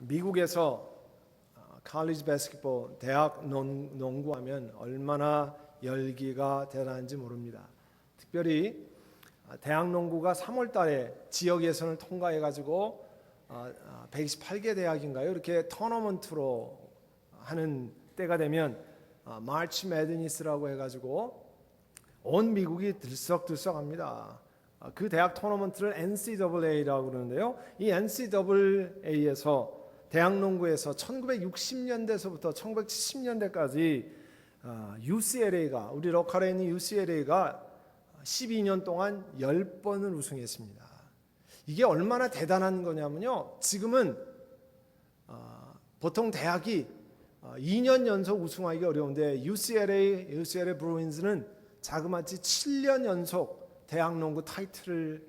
미국에서 college basketball, 대학 농구하면 얼마나 열기가 대단한지 모릅니다. 특별히 대학 농구가 3월 달에 지역 예선을 통과해 가지고 128개 대학인가요? 이렇게 토너먼트로 하는 때가 되면 마치 매드니스라고 해 가지고 온 미국이 들썩들썩합니다. 그 대학 토너먼트를 NCAA라고 그러는데요. 이 NCAA에서 대학 농구에서 1960년대서부터 1970년대까지 UCLA가 우리 로컬에 있는 UCLA가 12년 동안 10번을 우승했습니다. 이게 얼마나 대단한 거냐면요. 지금은 보통 대학이 2년 연속 우승하기가 어려운데 UCLA 브루인즈는 자그마치 7년 연속 대학 농구 타이틀을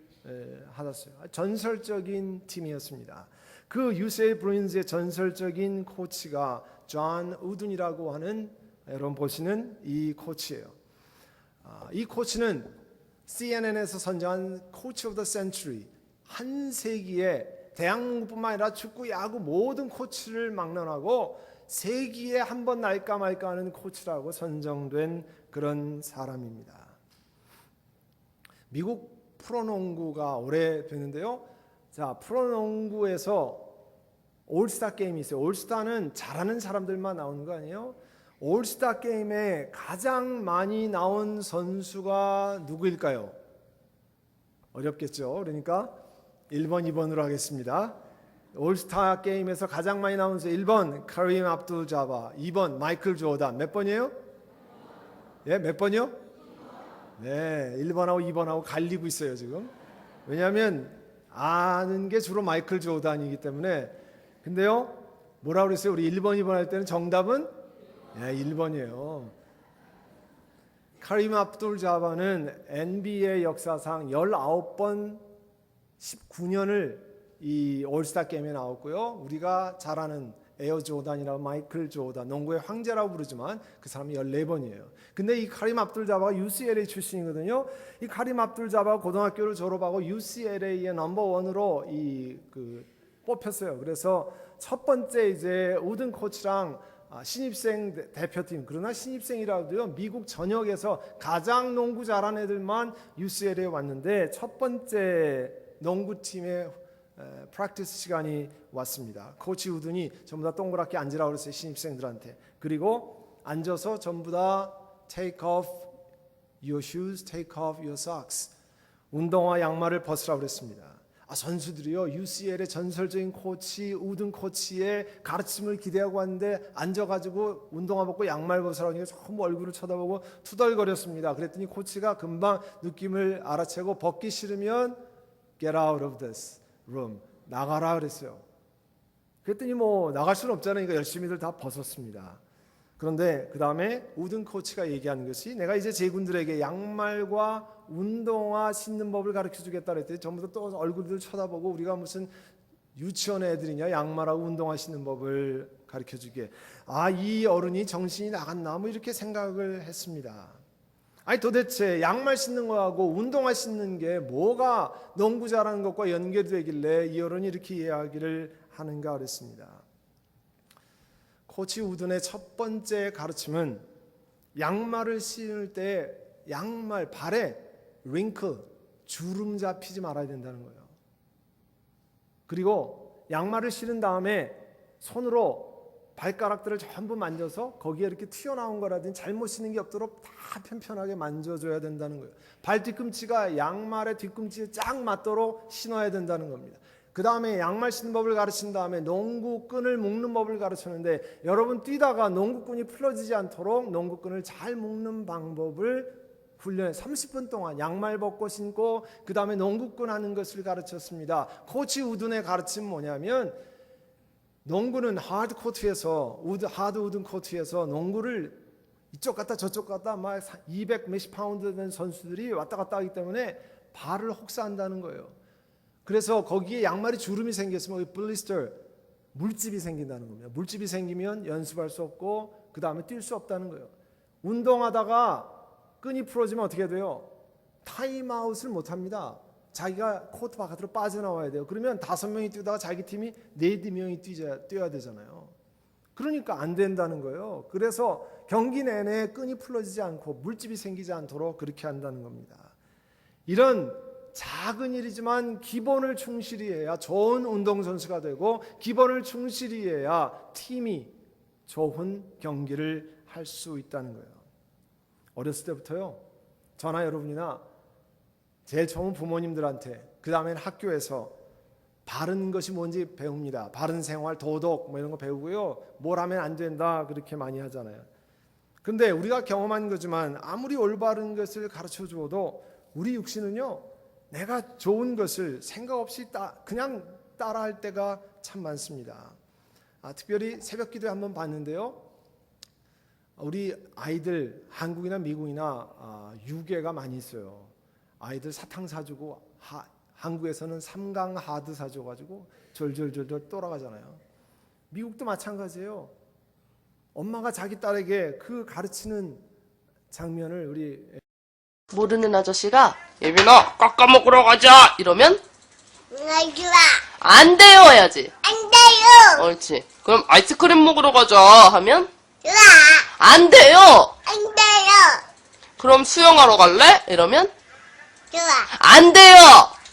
받았어요. 전설적인 팀이었습니다. 그 UCLA 브루인즈의 전설적인 코치가 존 우든이라고 하는 여러분 보시는 이 코치예요. 이 코치는 CNN에서 선정한 코치 오브 더 센츄리, 한 세기에 대학 농구뿐만 아니라 축구, 야구 모든 코치를 막론하고 세기에 한 번 날까 말까 하는 코치라고 선정된 그런 사람입니다. 미국 프로농구가 오래됐는데요. 자, 프로농구에서 올스타 게임이 있어요. 올스타는 잘하는 사람들만 나오는 거 아니에요? 올스타 게임에 가장 많이 나온 선수가 누구일까요? 어렵겠죠. 그러니까 1번, 2번으로 하겠습니다. 올스타 게임에서 가장 많이 나온 선수 1번 카림 압둘 자바, 2번 마이클 조던. 몇 번이에요? 예, 몇 번이요? 네, 1번하고 2번하고 갈리고 있어요 지금. 왜냐하면 아는 게 주로 마이클 조던이기 때문에. 근데요, 뭐라고 그랬어요? 우리 1번, 2번 할 때는 정답은 1번이에요. 카림 압둘 자바는 NBA 역사상 19번 19년을 이 올스타 게임에 나왔고요. 우리가 잘 아는 에어 조던이라고 마이클 조던, 농구의 황제라고 부르지만 그 사람이 14번이에요. 근데 이 카림 압둘 자바가 UCLA 출신이거든요. 이 카림 압둘 자바가 고등학교를 졸업하고 UCLA의 넘버원으로 뽑혔어요. 그래서 첫 번째 이제 우든 코치랑 신입생 대표팀, 그러나 신입생이라도요 미국 전역에서 가장 농구 잘하는 애들만 UCLA에 왔는데 첫 번째 농구팀의 프랙티스 시간이 왔습니다. 코치 우든이 전부 다 동그랗게 앉으라고 그랬어요, 신입생들한테. 그리고 앉아서 전부 다 take off your shoes, take off your socks, 운동화 양말을 벗으라고 그랬습니다. 선수들이요, UCL의 전설적인 코치 우든 코치의 가르침을 기대하고 왔는데 앉아가지고 운동화 벗고 양말 벗으라고 하니까 전부 얼굴을 쳐다보고 투덜거렸습니다. 그랬더니 코치가 금방 느낌을 알아채고 벗기 싫으면 get out of this room, 나가라 그랬어요. 그랬더니 나갈 수는 없잖아요. 그러니까 열심히들 다 벗었습니다. 그런데 그 다음에 우든 코치가 얘기하는 것이, 내가 이제 제군들에게 양말과 운동화 신는 법을 가르쳐 주겠다 그랬더니 전부 다 또 얼굴들 쳐다보고 우리가 무슨 유치원 애들이냐, 양말하고 운동화 신는 법을 가르쳐 주게. 이 어른이 정신이 나갔나 이렇게 생각을 했습니다. 도대체 양말 신는 거하고 운동화 신는 게 뭐가 농구 잘하는 것과 연결이 되길래 이 어른이 이렇게 이야기를 하는가 그랬습니다. 코치 우든의 첫 번째 가르침은 양말을 신을 때 양말 발에 링클, 주름 잡히지 말아야 된다는 거예요. 그리고 양말을 신은 다음에 손으로 발가락들을 전부 만져서 거기에 이렇게 튀어나온 거라든지 잘못 신는 게 없도록 다 편편하게 만져줘야 된다는 거예요. 발 뒤꿈치가 양말의 뒤꿈치에 쫙 맞도록 신어야 된다는 겁니다. 그 다음에 양말 신는 법을 가르친 다음에 농구끈을 묶는 법을 가르쳤는데, 여러분 뛰다가 농구끈이 풀어지지 않도록 농구끈을 잘 묶는 방법을 훈련해 30분 동안 양말 벗고 신고 그 다음에 농구끈 하는 것을 가르쳤습니다. 코치 우든의 가르침은 뭐냐면, 농구는 하드 우든 코트에서 농구를 이쪽 갔다 저쪽 갔다 막 200 몇십 파운드 된 선수들이 왔다 갔다 하기 때문에 발을 혹사한다는 거예요. 그래서 거기에 양말이 주름이 생겼으면 블리스터, 물집이 생긴다는 겁니다. 물집이 생기면 연습할 수 없고 그 다음에 뛸 수 없다는 거예요. 운동하다가 끈이 풀어지면 어떻게 돼요? 타임아웃을 못합니다. 자기가 코트 바깥으로 빠져나와야 돼요. 그러면 5명이 뛰다가 자기 팀이 4명이 뛰어야 되잖아요. 그러니까 안 된다는 거예요. 그래서 경기 내내 끈이 풀어지지 않고 물집이 생기지 않도록 그렇게 한다는 겁니다. 이런 작은 일이지만 기본을 충실히 해야 좋은 운동선수가 되고, 기본을 충실히 해야 팀이 좋은 경기를 할 수 있다는 거예요. 어렸을 때부터요, 저나 여러분이나 제일 처음 부모님들한테, 그 다음에는 학교에서 바른 것이 뭔지 배웁니다. 바른 생활, 도덕 뭐 이런 거 배우고요. 뭘 하면 안 된다 그렇게 많이 하잖아요. 근데 우리가 경험한 거지만 아무리 올바른 것을 가르쳐 주어도 우리 육신은요, 내가 좋은 것을 생각 없이 그냥 따라할 때가 참 많습니다. 특별히 새벽 기도에 한번 봤는데요, 우리 아이들 한국이나 미국이나 유괴가 많이 있어요. 아이들 사탕 사주고, 한국에서는 삼강 하드 사줘가지고 졸졸졸졸 돌아가잖아요. 미국도 마찬가지예요. 엄마가 자기 딸에게 그 가르치는 장면을 우리 모르는 아저씨가 예빈아 깎아 먹으러 가자 이러면 좋아. 안 돼요 해야지. 안 돼요. 옳지. 그럼 아이스크림 먹으러 가자 하면 좋아. 안 돼요. 안 돼요. 그럼 수영하러 갈래? 이러면 좋아. 안 돼요.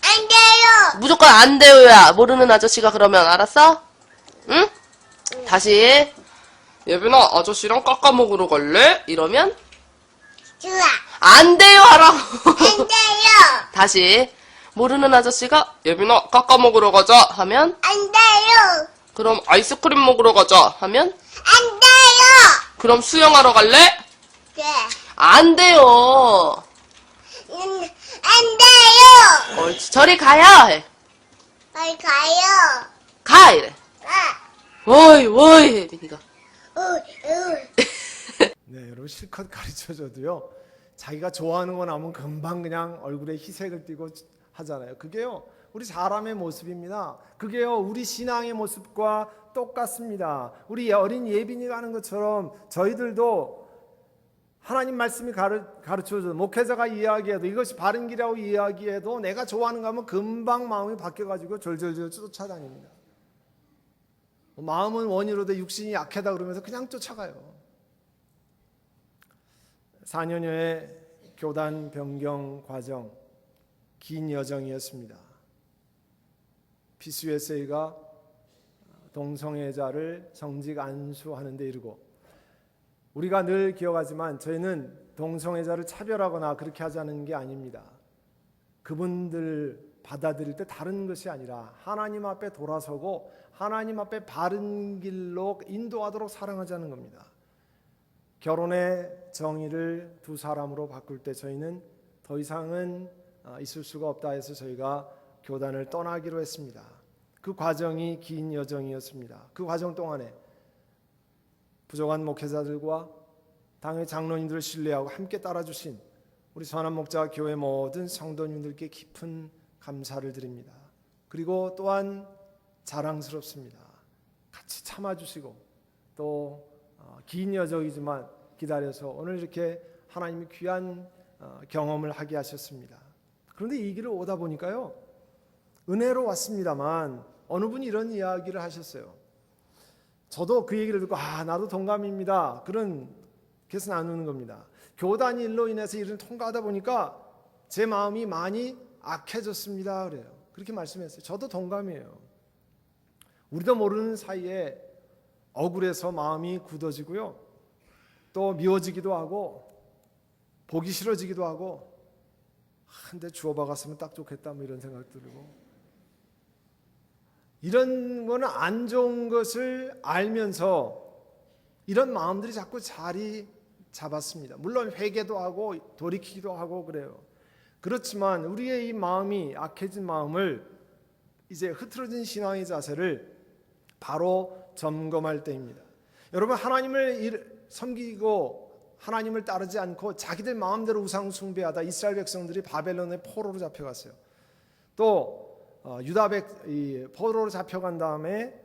안 돼요. 무조건 안 돼요야. 모르는 아저씨가 그러면 알았어? 응? 다시 예빈아 아저씨랑 깎아 먹으러 갈래? 이러면 좋아. 안 돼요 하라고. 안 돼요. 다시 모르는 아저씨가 예빈아 깎아 먹으러 가자 하면 안 돼요. 그럼 아이스크림 먹으러 가자 하면 안 돼요. 그럼 수영하러 갈래? 네. 안 돼요. 안 돼요. 옳지. 저리 가야 해. 어디 가요? 가 이래. 아. 워이 워이 예빈이가. 네, 여러분 실컷 가르쳐줘도요, 자기가 좋아하는 거 나오면 금방 그냥 얼굴에 희색을 띠고 하잖아요. 그게요, 우리 사람의 모습입니다. 그게요, 우리 신앙의 모습과 똑같습니다. 우리 어린 예빈이가 하는 것처럼 저희들도 하나님 말씀이 가르쳐줘도, 목회자가 이야기해도, 이것이 바른 길이라고 이야기해도 내가 좋아하는 거 하면 금방 마음이 바뀌어가지고 졸졸졸 쫓아다닙니다. 마음은 원이로되 육신이 약하다 그러면서 그냥 쫓아가요. 4년여의 교단 변경 과정, 긴 여정이었습니다. PCUSA가 동성애자를 정직 안수하는 데 이르고, 우리가 늘 기억하지만 저희는 동성애자를 차별하거나 그렇게 하자는 게 아닙니다. 그분들 받아들일 때 다른 것이 아니라 하나님 앞에 돌아서고 하나님 앞에 바른 길로 인도하도록 사랑하자는 겁니다. 결혼의 정의를 두 사람으로 바꿀 때 저희는 더 이상은 있을 수가 없다 해서 저희가 교단을 떠나기로 했습니다. 그 과정이 긴 여정이었습니다. 그 과정 동안에 부족한 목회자들과 당의 장로님들을 신뢰하고 함께 따라주신 우리 선한 목자와 교회 모든 성도님들께 깊은 감사를 드립니다. 그리고 또한 자랑스럽습니다. 같이 참아주시고 또 긴 여정이지만 기다려서 오늘 이렇게 하나님이 귀한 경험을 하게 하셨습니다. 그런데 이 길을 오다 보니까요, 은혜로 왔습니다만 어느 분이 이런 이야기를 하셨어요. 저도 그 얘기를 듣고 나도 동감입니다. 그래서 나누는 겁니다. 교단 일로 인해서 일을 통과하다 보니까 제 마음이 많이 악해졌습니다. 그래요. 그렇게 말씀했어요. 저도 동감이에요. 우리도 모르는 사이에 억울해서 마음이 굳어지고요, 또 미워지기도 하고 보기 싫어지기도 하고, 근데 주워박았으면 딱 좋겠다 뭐 이런 생각 들고, 이런 거는 안 좋은 것을 알면서 이런 마음들이 자꾸 자리 잡았습니다. 물론 회개도 하고 돌이키기도 하고 그래요. 그렇지만 우리의 이 마음이 악해진 마음을, 이제 흐트러진 신앙의 자세를 바로 점검할 때입니다. 여러분, 하나님을 섬기고 하나님을 따르지 않고 자기들 마음대로 우상 숭배하다 이스라엘 백성들이 바벨론의 포로로 잡혀갔어요. 또 유다 포로로 잡혀간 다음에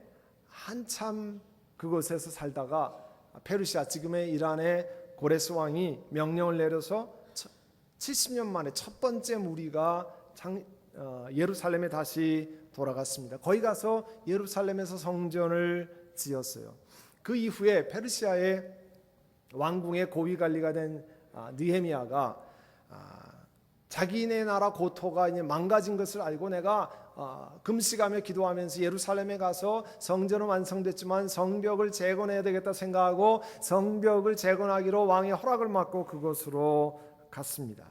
한참 그곳에서 살다가 페르시아, 지금의 이란의 고레스 왕이 명령을 내려서 70년 만에 첫 번째 무리가 예루살렘에 다시 돌아갔습니다. 거기 가서 예루살렘에서 성전을 지었어요. 그 이후에 페르시아의 왕궁의 고위관리가 된 느헤미야가 자기네 나라 고토가 이제 망가진 것을 알고 내가 금식하며 기도하면서 예루살렘에 가서 성전은 완성됐지만 성벽을 재건해야 되겠다 생각하고 성벽을 재건하기로 왕의 허락을 받고 그곳으로 갔습니다.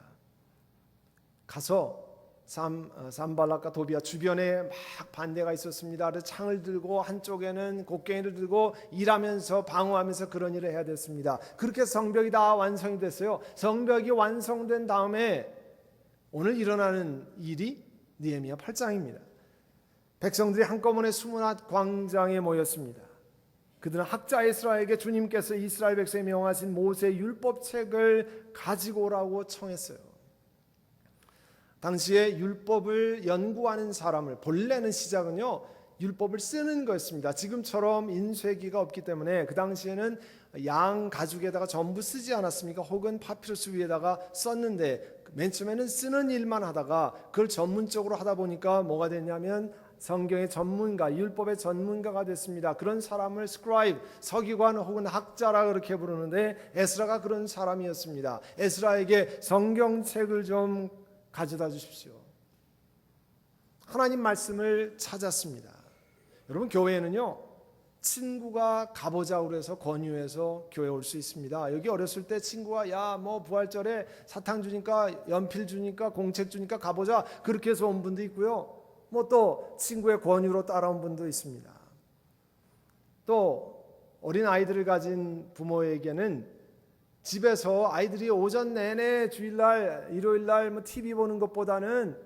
가서 산발락과 도비아 주변에 막 반대가 있었습니다. 그래서 창을 들고 한쪽에는 곡괭이를 들고 일하면서 방어하면서 그런 일을 해야 됐습니다. 그렇게 성벽이 다 완성이 됐어요. 성벽이 완성된 다음에 오늘 일어나는 일이 느헤미야 8장입니다. 백성들이 한꺼번에 수문앗 광장에 모였습니다. 그들은 학자 에스라에게 주님께서 이스라엘 백성에 명하신 모세 율법책을 가지고 오라고 청했어요. 당시에 율법을 연구하는 사람을, 본래는 시작은요 율법을 쓰는 거였습니다. 지금처럼 인쇄기가 없기 때문에 그 당시에는 양 가죽에다가 전부 쓰지 않았습니까? 혹은 파피루스 위에다가 썼는데 맨 처음에는 쓰는 일만 하다가 그걸 전문적으로 하다 보니까 뭐가 됐냐면 성경의 전문가, 율법의 전문가가 됐습니다. 그런 사람을 스크라이브, 서기관 혹은 학자라 그렇게 부르는데 에스라가 그런 사람이었습니다. 에스라에게 성경책을 좀 가져다 주십시오. 하나님 말씀을 찾았습니다. 여러분 교회는요 친구가 가보자고 그래서 권유해서 교회 올 수 있습니다. 여기 어렸을 때 친구가 야 뭐 부활절에 사탕 주니까 연필 주니까 공책 주니까 가보자 그렇게 해서 온 분도 있고요. 뭐 또 친구의 권유로 따라온 분도 있습니다. 또 어린 아이들을 가진 부모에게는 집에서 아이들이 오전 내내 주일날 일요일날 뭐 TV 보는 것보다는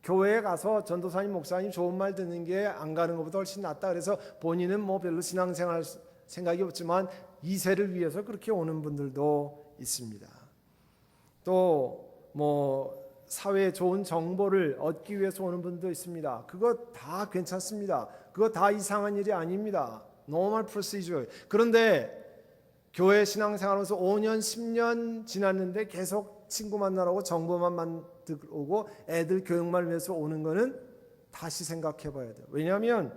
교회에 가서 전도사님 목사님 좋은 말 듣는 게 안 가는 것보다 훨씬 낫다. 그래서 본인은 뭐 별로 신앙생활 생각이 없지만 2세를 위해서 그렇게 오는 분들도 있습니다. 또 뭐 사회에 좋은 정보를 얻기 위해서 오는 분도 있습니다. 그거 다 괜찮습니다. 그거 다 이상한 일이 아닙니다. normal procedure. 그런데 교회 신앙생활하면서 5년 10년 지났는데 계속 친구 만나라고 정보만 만들고 애들 교육만 위해서 오는 거는 다시 생각해 봐야 돼요. 왜냐하면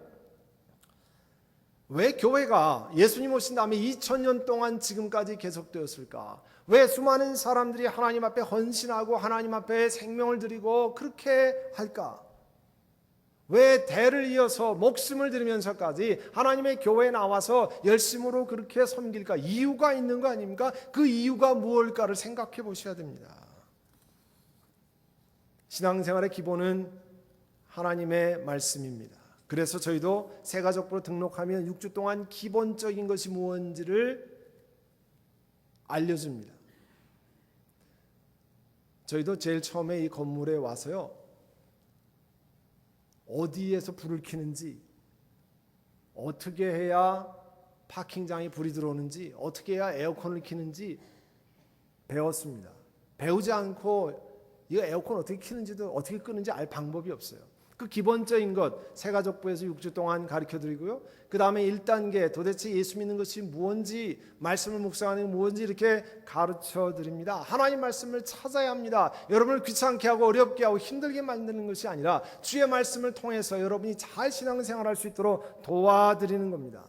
왜 교회가 예수님 오신 다음에 2000년 동안 지금까지 계속되었을까? 왜 수많은 사람들이 하나님 앞에 헌신하고 하나님 앞에 생명을 드리고 그렇게 할까? 왜 대를 이어서 목숨을 들이면서까지 하나님의 교회에 나와서 열심으로 그렇게 섬길까? 이유가 있는 거 아닙니까? 그 이유가 무엇일까를 생각해 보셔야 됩니다. 신앙생활의 기본은 하나님의 말씀입니다. 그래서 저희도 새가족부로 등록하면 6주 동안 기본적인 것이 무엇인지를 알려줍니다. 저희도 제일 처음에 이 건물에 와서요. 어디에서 불을 켜는지, 어떻게 해야 파킹장에 불이 들어오는지, 어떻게 해야 에어컨을 켜는지 배웠습니다. 배우지 않고 이거 에어컨 어떻게 켜는지도 어떻게 끄는지 알 방법이 없어요. 그 기본적인 것 새가족부에서 6주 동안 가르쳐드리고요. 그 다음에 1단계 도대체 예수 믿는 것이 무엇인지, 말씀을 묵상하는 게 무엇인지 이렇게 가르쳐드립니다. 하나님 말씀을 찾아야 합니다. 여러분을 귀찮게 하고 어렵게 하고 힘들게 만드는 것이 아니라 주의 말씀을 통해서 여러분이 잘 신앙생활할 수 있도록 도와드리는 겁니다.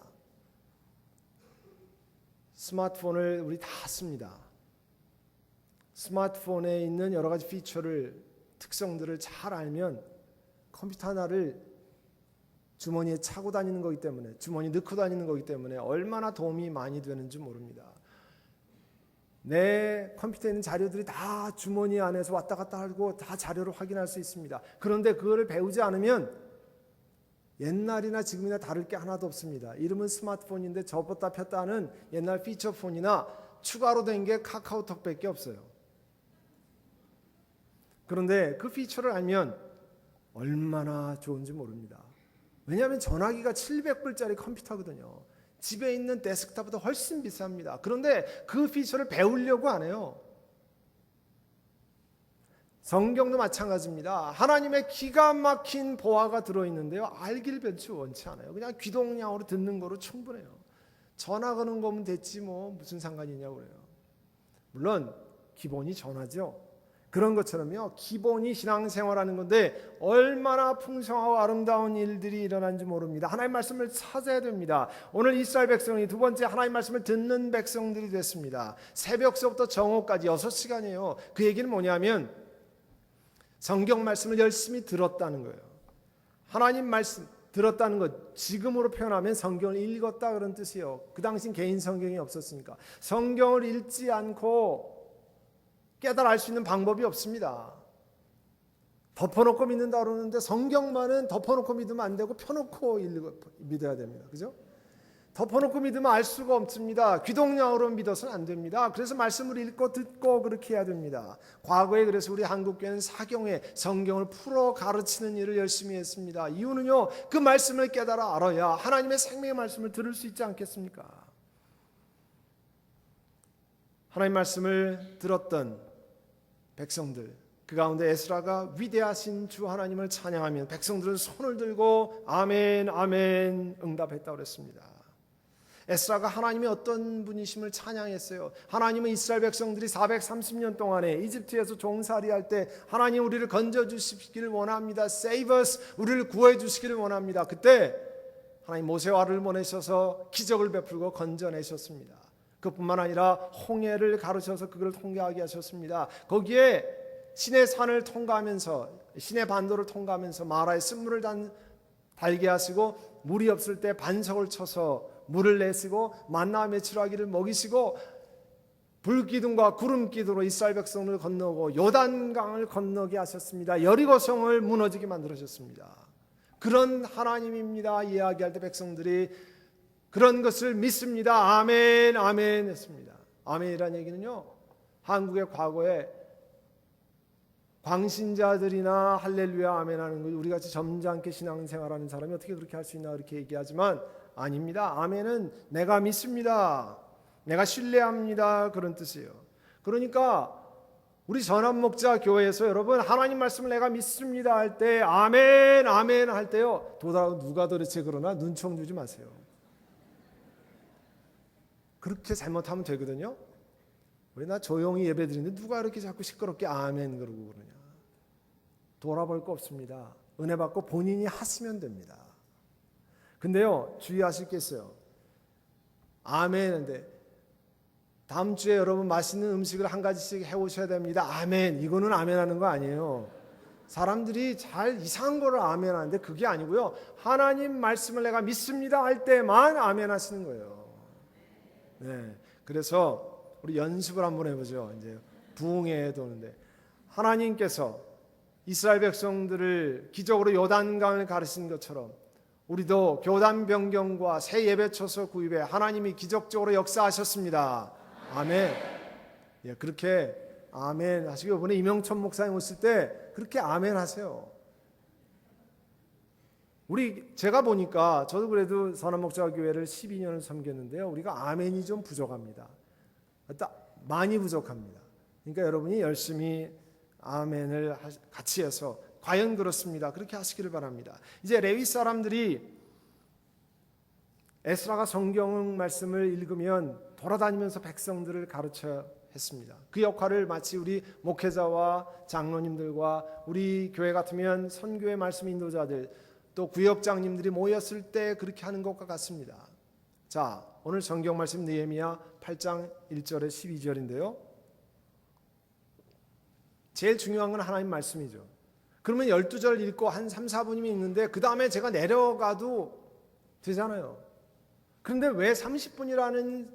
스마트폰을 우리 다 씁니다. 스마트폰에 있는 여러 가지 피처를, 특성들을 잘 알면 컴퓨터 하나를 주머니에 차고 다니는 거기 때문에, 주머니 넣고 다니는 거기 때문에 얼마나 도움이 많이 되는지 모릅니다. 내 컴퓨터에 있는 자료들이 다 주머니 안에서 왔다 갔다 하고 다 자료를 확인할 수 있습니다. 그런데 그거를 배우지 않으면 옛날이나 지금이나 다를 게 하나도 없습니다. 이름은 스마트폰인데 접었다 폈다 하는 옛날 피처폰이나 추가로 된 게 카카오톡밖에 없어요. 그런데 그 피처를 알면 얼마나 좋은지 모릅니다. 왜냐하면 전화기가 700불짜리 컴퓨터거든요. 집에 있는 데스크탑보다 훨씬 비쌉니다. 그런데 그 피처를 배우려고 안 해요. 성경도 마찬가지입니다. 하나님의 기가 막힌 보화가 들어있는데요. 알길 별치 원치 않아요. 그냥 귀동냥으로 듣는 거로 충분해요. 전화 거는 거면 됐지 뭐 무슨 상관이냐고 그래요. 물론 기본이 전화죠. 그런 것처럼요, 기본이 신앙생활하는 건데 얼마나 풍성하고 아름다운 일들이 일어난지 모릅니다. 하나님 말씀을 찾아야 됩니다. 오늘 이스라엘 백성이 두 번째 하나님 말씀을 듣는 백성들이 됐습니다. 새벽서부터 정오까지 6시간이에요. 그 얘기는 뭐냐면 성경 말씀을 열심히 들었다는 거예요. 하나님 말씀 들었다는 것, 지금으로 표현하면 성경을 읽었다 그런 뜻이에요. 그 당시엔 개인 성경이 없었으니까. 성경을 읽지 않고 깨달아 알 수 있는 방법이 없습니다. 덮어놓고 믿는다 그러는데 성경만은 덮어놓고 믿으면 안 되고 펴놓고 믿어야 됩니다. 그죠? 덮어놓고 믿으면 알 수가 없습니다. 귀동냥으로 믿어서는 안 됩니다. 그래서 말씀을 읽고 듣고 그렇게 해야 됩니다. 과거에 그래서 우리 한국교회는 사경에 성경을 풀어 가르치는 일을 열심히 했습니다. 이유는요, 그 말씀을 깨달아 알아야 하나님의 생명의 말씀을 들을 수 있지 않겠습니까? 하나님 말씀을 들었던 백성들, 그 가운데 에스라가 위대하신 주 하나님을 찬양하면 백성들은 손을 들고 아멘 아멘 응답했다고 그랬습니다. 에스라가 하나님의 어떤 분이심을 찬양했어요. 하나님은 이스라엘 백성들이 430년 동안에 이집트에서 종살이할 때 하나님 우리를 건져주시기를 원합니다. Save us, 우리를 구해주시기를 원합니다. 그때 하나님 모세와 아론을 보내셔서 기적을 베풀고 건져내셨습니다. 그뿐만 아니라 홍해를 가르쳐서 그걸 통과하게 하셨습니다. 거기에 신의 산을 통과하면서 신의 반도를 통과하면서 마라의 쓴물을 달게 하시고 물이 없을 때 반석을 쳐서 물을 내시고 만나 메추라기를 먹이시고 불기둥과 구름기둥으로 이스라엘 백성을 건너고 요단강을 건너게 하셨습니다. 여리고성을 무너지게 만들어셨습니다. 그런 하나님입니다. 이야기할 때 백성들이 그런 것을 믿습니다. 아멘 아멘 했습니다. 아멘이라는 얘기는요, 한국의 과거에 광신자들이나 할렐루야 아멘 하는 거, 우리같이 점잖게 신앙생활하는 사람이 어떻게 그렇게 할 수 있나 그렇게 얘기하지만 아닙니다. 아멘은 내가 믿습니다, 내가 신뢰합니다, 그런 뜻이에요. 그러니까 우리 전함목자 교회에서 여러분 하나님 말씀을 내가 믿습니다 할 때 아멘 아멘 할 때요, 도다가 누가 도대체 그러나 눈총 주지 마세요. 그렇게 잘못하면 되거든요. 왜 나 조용히 예배드리는데 누가 이렇게 자꾸 시끄럽게 아멘 그러고 그러냐. 돌아볼 거 없습니다. 은혜 받고 본인이 하시면 됩니다. 근데요, 주의하실 게 있어요. 아멘 한데 다음 주에 여러분 맛있는 음식을 한 가지씩 해오셔야 됩니다. 아멘, 이거는 아멘 하는 거 아니에요. 사람들이 잘 이상한 거를 아멘 하는데 그게 아니고요, 하나님 말씀을 내가 믿습니다 할 때만 아멘 하시는 거예요. 네, 그래서 우리 연습을 한번 해보죠. 이제 부흥회 도는데 하나님께서 이스라엘 백성들을 기적으로 요단강을 가르친 것처럼 우리도 교단 변경과 새 예배처소 구입에 하나님이 기적적으로 역사하셨습니다. 아멘. 예, 그렇게 아멘 하시고, 이번에 이명천 목사님 오실 때 그렇게 아멘 하세요. 제가 보니까 저도 그래도 선한목자교회를 12년을 섬겼는데요, 우리가 아멘이 좀 부족합니다. 많이 부족합니다. 그러니까 여러분이 열심히 아멘을 같이 해서 과연 그렇습니다, 그렇게 하시기를 바랍니다. 이제 레위 사람들이 에스라가 성경 말씀을 읽으면 돌아다니면서 백성들을 가르쳐야 했습니다. 그 역할을 마치 우리 목회자와 장로님들과 우리 교회 같으면 선교의 말씀 인도자들, 또 구역장님들이 모였을 때 그렇게 하는 것과 같습니다. 자, 오늘 성경 말씀 느헤미야 8장 1절에 12절인데요. 제일 중요한 건 하나님 말씀이죠. 그러면 12절 읽고 한 3, 4분이면 읽는데 그 다음에 제가 내려가도 되잖아요. 그런데 왜 30분이라는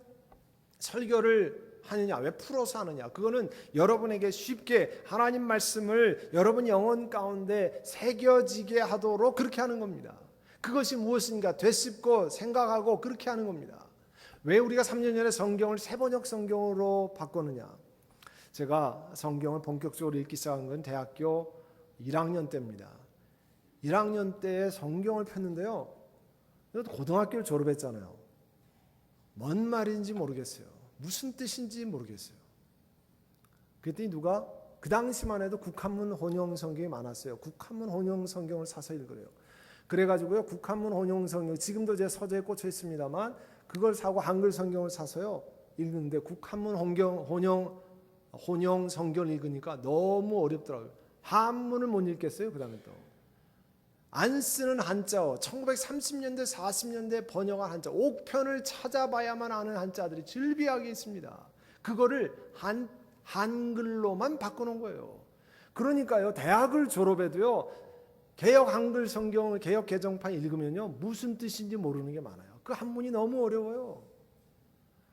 설교를 하느냐, 왜 풀어서 하느냐? 그거는 여러분에게 쉽게 하나님 말씀을 여러분 영혼 가운데 새겨지게 하도록 그렇게 하는 겁니다. 그것이 무엇인가 되씹고 생각하고 그렇게 하는 겁니다. 왜 우리가 3년 전에 성경을 세번역 성경으로 바꿨느냐? 제가 성경을 본격적으로 읽기 시작한 건 대학교 1학년 때입니다. 1학년 때에 성경을 폈는데요, 고등학교를 졸업했잖아요. 뭔 말인지 모르겠어요. 무슨 뜻인지 모르겠어요. 그랬더니 누가, 그 당시만 해도 국한문 혼용 성경이 많았어요. 국한문 혼용 성경을 사서 읽으래요. 그래가지고요, 국한문 혼용 성경, 지금도 제 서재에 꽂혀 있습니다만 그걸 사고 한글 성경을 사서요 읽는데, 국한문 혼용 혼용 성경을 읽으니까 너무 어렵더라고요. 한문을 못 읽겠어요. 그 다음에 또 안 쓰는 한자어, 1930년대 40년대 번역한 한자, 옥편을 찾아봐야만 아는 한자들이 즐비하게 있습니다. 그거를 한글로만 바꿔놓은 거예요. 그러니까요, 대학을 졸업해도요, 개역 한글 성경을 개역 개정판 읽으면요, 무슨 뜻인지 모르는 게 많아요. 그 한문이 너무 어려워요.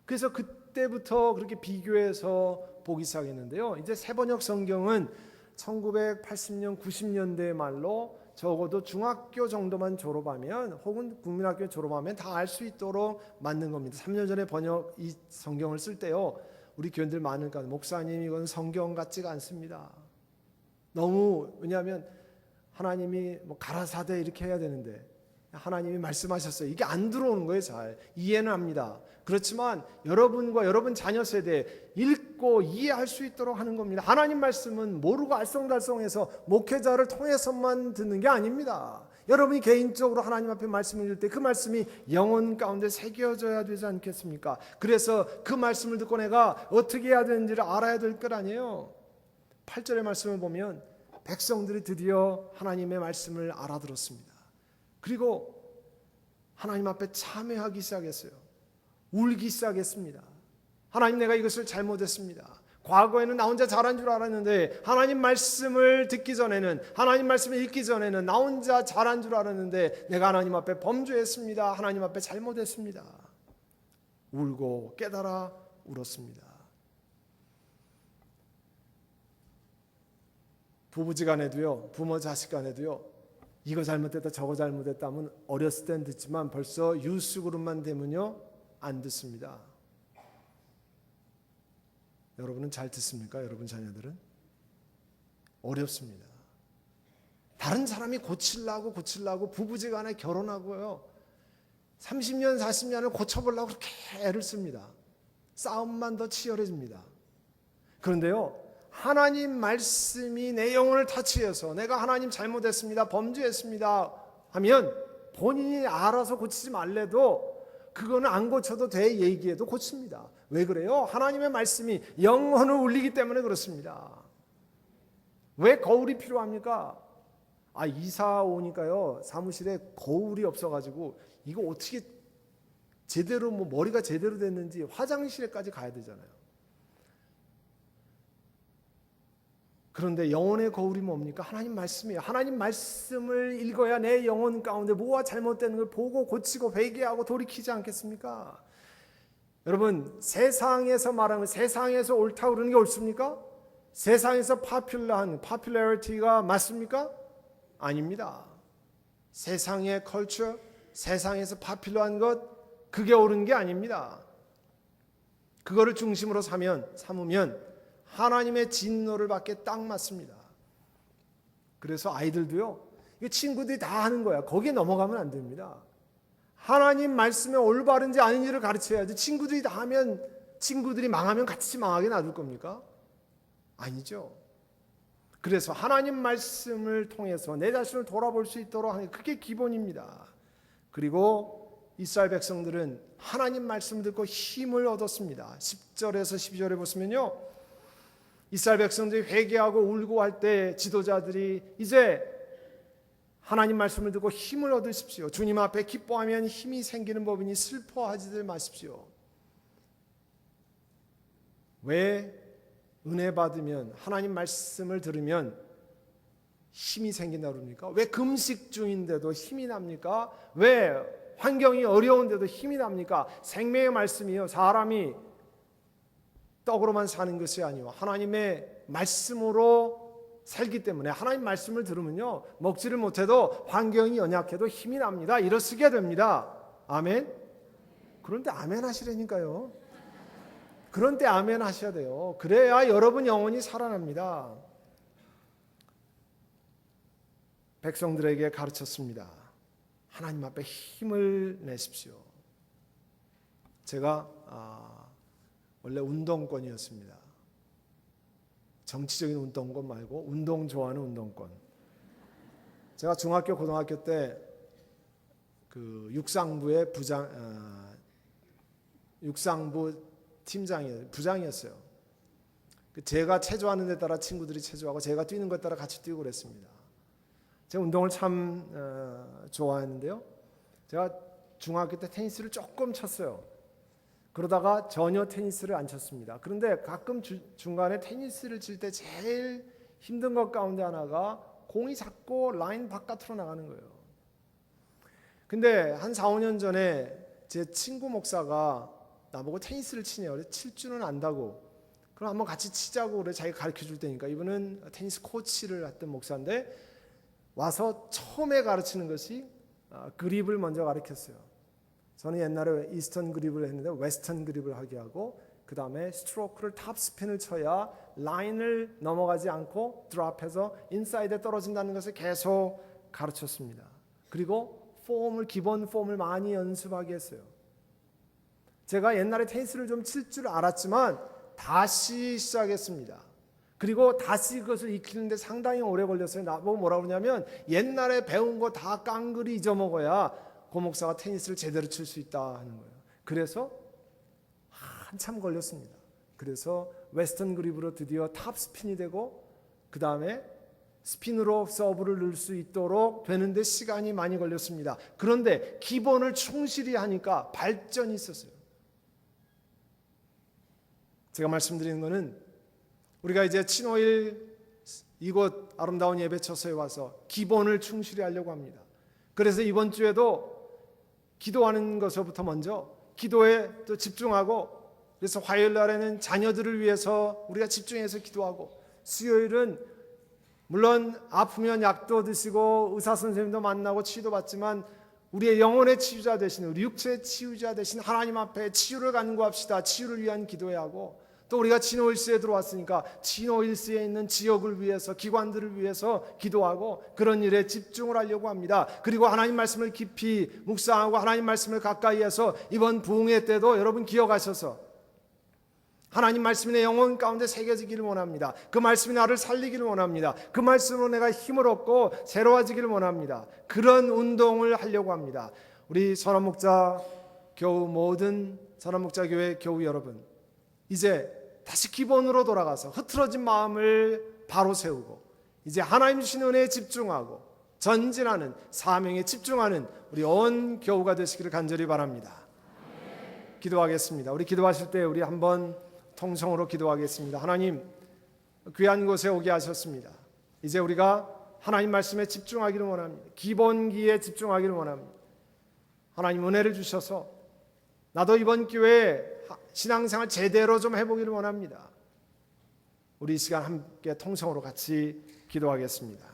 그래서 그때부터 그렇게 비교해서 보기 시작했는데요. 이제 새번역 성경은 1980년, 90년대 말로 적어도 중학교 정도만 졸업하면 혹은 국민학교 졸업하면 다 알 수 있도록 만든 겁니다. 3년 전에 번역 이 성경을 쓸 때요, 우리 교인들 많으니까 목사님 이건 성경 같지가 않습니다. 너무, 왜냐하면 하나님이 뭐 가라사대 이렇게 해야 되는데 하나님이 말씀하셨어요. 이게 안 들어오는 거예요. 잘 이해는 합니다. 그렇지만 여러분과 여러분 자녀 세대 읽고 이해할 수 있도록 하는 겁니다. 하나님 말씀은 모르고 알쏭달쏭해서 목회자를 통해서만 듣는 게 아닙니다. 여러분이 개인적으로 하나님 앞에 말씀을 읽을 때 그 말씀이 영혼 가운데 새겨져야 되지 않겠습니까? 그래서 그 말씀을 듣고 내가 어떻게 해야 되는지를 알아야 될 것 아니에요. 8절의 말씀을 보면 백성들이 드디어 하나님의 말씀을 알아들었습니다. 그리고 하나님 앞에 참회하기 시작했어요. 울기 시작했습니다. 하나님, 내가 이것을 잘못했습니다. 과거에는 나 혼자 잘한 줄 알았는데 하나님 말씀을 듣기 전에는, 하나님 말씀을 읽기 전에는 나 혼자 잘한 줄 알았는데 내가 하나님 앞에 범죄했습니다. 하나님 앞에 잘못했습니다. 울고 깨달아 울었습니다. 부부지간에도요, 부모 자식간에도요, 이거 잘못했다 저거 잘못했다 하면 어렸을 땐 듣지만 벌써 유스 그룹만 되면요 안 듣습니다. 여러분은 잘 듣습니까? 여러분 자녀들은? 어렵습니다. 다른 사람이 고치려고 부부지간에 결혼하고요 30년 40년을 고쳐보려고 그렇게 애를 씁니다. 싸움만 더 치열해집니다. 그런데요, 하나님 말씀이 내 영혼을 터치해서 내가 하나님 잘못했습니다, 범죄했습니다 하면 본인이 알아서 고치지 말래도 그거는 안 고쳐도 돼 얘기해도 고칩니다. 왜 그래요? 하나님의 말씀이 영혼을 울리기 때문에 그렇습니다. 왜 거울이 필요합니까? 이사 오니까요 사무실에 거울이 없어가지고 이거 어떻게 제대로 머리가 제대로 됐는지 화장실에까지 가야 되잖아요. 그런데 영혼의 거울이 뭡니까? 하나님 말씀이에요. 하나님 말씀을 읽어야 내 영혼 가운데 뭐가 잘못되는 걸 보고 고치고 회개하고 돌이키지 않겠습니까? 여러분, 세상에서 말하는, 세상에서 옳다고 그러는 게 옳습니까? 세상에서 popularity가 맞습니까? 아닙니다. 세상의 컬처, 세상에서 파퓰러한 것, 그게 옳은 게 아닙니다. 그거를 중심으로 삼으면 하나님의 진노를 받게 딱 맞습니다. 그래서 아이들도요, 이게 친구들이 다 하는 거야. 거기에 넘어가면 안 됩니다. 하나님 말씀에 올바른지 아닌지를 가르쳐야지. 친구들이 다 하면, 친구들이 망하면 같이 망하게 놔둘 겁니까? 아니죠. 그래서 하나님 말씀을 통해서 내 자신을 돌아볼 수 있도록 하는 게 그게 기본입니다. 그리고 이스라엘 백성들은 하나님 말씀을 듣고 힘을 얻었습니다. 10절에서 12절에 보시면요, 이스라엘 백성들이 회개하고 울고 할 때 지도자들이 이제 하나님 말씀을 듣고 힘을 얻으십시오. 주님 앞에 기뻐하면 힘이 생기는 법이니 슬퍼하지들 마십시오. 왜 은혜 받으면, 하나님 말씀을 들으면 힘이 생긴다고 그럽니까? 왜 금식 중인데도 힘이 납니까? 왜 환경이 어려운데도 힘이 납니까? 생명의 말씀이요, 사람이 떡으로만 사는 것이 아니고 하나님의 말씀으로 살기 때문에, 하나님 말씀을 들으면요 먹지를 못해도 환경이 연약해도 힘이 납니다. 일어서게 됩니다. 아멘. 그런데 아멘 하시라니까요. 그런데 아멘 하셔야 돼요. 그래야 여러분 영혼이 살아납니다. 백성들에게 가르쳤습니다. 하나님 앞에 힘을 내십시오. 제가 원래 운동권이었습니다. 정치적인 운동권 말고 운동 좋아하는 운동권. 제가 중학교 고등학교 때 그 육상부의 육상부 부장이었어요. 제가 체조하는 데 따라 친구들이 체조하고 제가 뛰는 것에 따라 같이 뛰고 그랬습니다. 제가 운동을 참 좋아했는데요. 제가 중학교 때 테니스를 조금 쳤어요. 그러다가 전혀 테니스를 안 쳤습니다. 그런데 가끔 중간에 테니스를 칠 때 제일 힘든 것 가운데 하나가 공이 자꾸 라인 바깥으로 나가는 거예요. 근데 한 4, 5년 전에 제 친구 목사가 나보고 테니스를 치네요. 그래서 칠 줄은 안다고. 그럼 한번 같이 치자고 그래. 자기가 가르쳐 줄 테니까. 이분은 테니스 코치를 했던 목사인데 와서 처음에 가르치는 것이 그립을 먼저 가르쳤어요. 저는 옛날에 이스턴 그립을 했는데 웨스턴 그립을 하게 하고 그 다음에 스트로크를 탑스핀을 쳐야 라인을 넘어가지 않고 드랍해서 인사이드에 떨어진다는 것을 계속 가르쳤습니다. 그리고 기본 폼을 많이 연습하게 했어요. 제가 옛날에 테니스를 좀 칠 줄 알았지만 다시 시작했습니다. 그리고 다시 그것을 익히는데 상당히 오래 걸렸어요. 나보고 뭐라고 그러냐면 옛날에 배운 거 다 깡그리 잊어먹어야 고 목사가 테니스를 제대로 칠 수 있다 하는 거예요. 그래서 한참 걸렸습니다. 그래서 웨스턴 그립으로 드디어 탑 스핀이 되고 그 다음에 스핀으로 서브를 넣을 수 있도록 되는데 시간이 많이 걸렸습니다. 그런데 기본을 충실히 하니까 발전이 있었어요. 제가 말씀드리는 것은 우리가 이제 친오일 이곳 아름다운 예배처소에 와서 기본을 충실히 하려고 합니다. 그래서 이번 주에도 기도하는 것부터 먼저 기도에 또 집중하고, 그래서 화요일 날에는 자녀들을 위해서 우리가 집중해서 기도하고, 수요일은 물론 아프면 약도 드시고 의사 선생님도 만나고 치유도 받지만 우리의 영혼의 치유자 되신, 우리 육체의 치유자 되신 하나님 앞에 치유를 간구합시다. 치유를 위한 기도해야 하고, 또 우리가 진오일스에 들어왔으니까 진오일스에 있는 지역을 위해서, 기관들을 위해서 기도하고 그런 일에 집중을 하려고 합니다. 그리고 하나님 말씀을 깊이 묵상하고 하나님 말씀을 가까이해서 이번 부흥회 때도 여러분 기억하셔서 하나님 말씀이 내 영혼 가운데 새겨지기를 원합니다. 그 말씀이 나를 살리기를 원합니다. 그 말씀으로 내가 힘을 얻고 새로워지기를 원합니다. 그런 운동을 하려고 합니다. 우리 선한목자 교우, 모든 선한목자 교회 교우 여러분, 이제 다시 기본으로 돌아가서 흐트러진 마음을 바로 세우고 이제 하나님 주신 은혜에 집중하고 전진하는 사명에 집중하는 우리 온 교우가 되시기를 간절히 바랍니다. 기도하겠습니다. 우리 기도하실 때 우리 한번 통성으로 기도하겠습니다. 하나님, 귀한 곳에 오게 하셨습니다. 이제 우리가 하나님 말씀에 집중하기를 원합니다. 기본기에 집중하기를 원합니다. 하나님 은혜를 주셔서 나도 이번 기회에 신앙생활 제대로 좀 해보기를 원합니다. 우리 이 시간 함께 통성으로 같이 기도하겠습니다.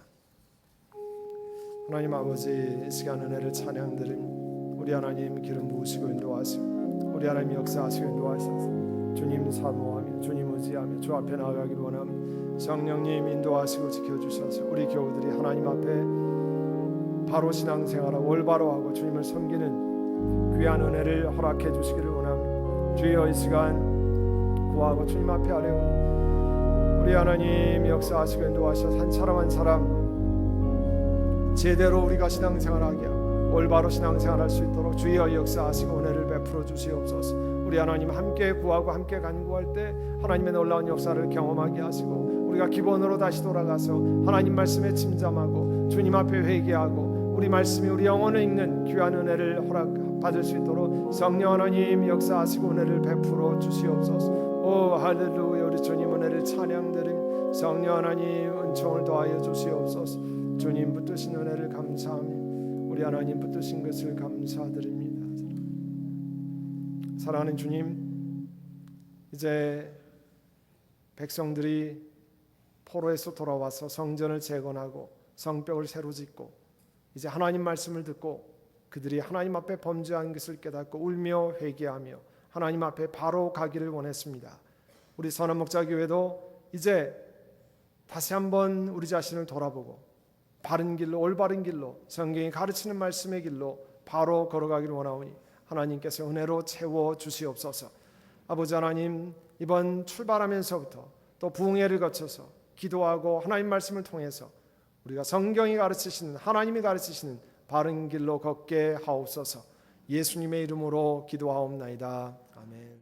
하나님 아버지, 이 시간 은혜를 찬양드림 우리 하나님 기름 부으시고 인도하시고 우리 하나님 역사하시고 인도하셔서 주님 사모하며 주님 의지하며 주 앞에 나아가기를 원합니다. 성령님 인도하시고 지켜주셔서 우리 교우들이 하나님 앞에 바로 신앙생활하고 올바로 하고 주님을 섬기는 귀한 은혜를 허락해 주시기를 원합니다. 주여, 이 시간 구하고 주님 앞에 아뢰오니 우리 하나님 역사하시고 인도하셔서 한 사람 한 사람 제대로 우리가 신앙생활하게 하고 올바로 신앙생활할 수 있도록 주여 역사하시고 은혜를 베풀어 주시옵소서. 우리 하나님 함께 구하고 함께 간구할 때 하나님의 놀라운 역사를 경험하게 하시고 우리가 기본으로 다시 돌아가서 하나님 말씀에 침잠하고 주님 앞에 회개하고 우리 말씀이 우리 영혼에 있는 귀한 은혜를 허락받을 수 있도록 성령 하나님 역사하시고 은혜를 베풀어 주시옵소서. 오 할렐루야. 우리 주님 은혜를 찬양드림 성령 하나님 은총을 더하여 주시옵소서. 주님 붙드신 은혜를 감사하며 우리 하나님 붙드신 것을 감사드립니다. 사랑하는 주님, 이제 백성들이 포로에서 돌아와서 성전을 재건하고 성벽을 새로 짓고 이제 하나님 말씀을 듣고 그들이 하나님 앞에 범죄한 것을 깨닫고 울며 회개하며 하나님 앞에 바로 가기를 원했습니다. 우리 선한목자교회도 이제 다시 한번 우리 자신을 돌아보고 바른 길로, 올바른 길로, 성경이 가르치는 말씀의 길로 바로 걸어가기를 원하오니 하나님께서 은혜로 채워 주시옵소서. 아버지 하나님, 이번 출발하면서부터 또 부흥회를 거쳐서 기도하고 하나님 말씀을 통해서 우리가 성경이 가르치시는, 하나님이 가르치시는 바른 길로 걷게 하옵소서. 예수님의 이름으로 기도하옵나이다. 아멘.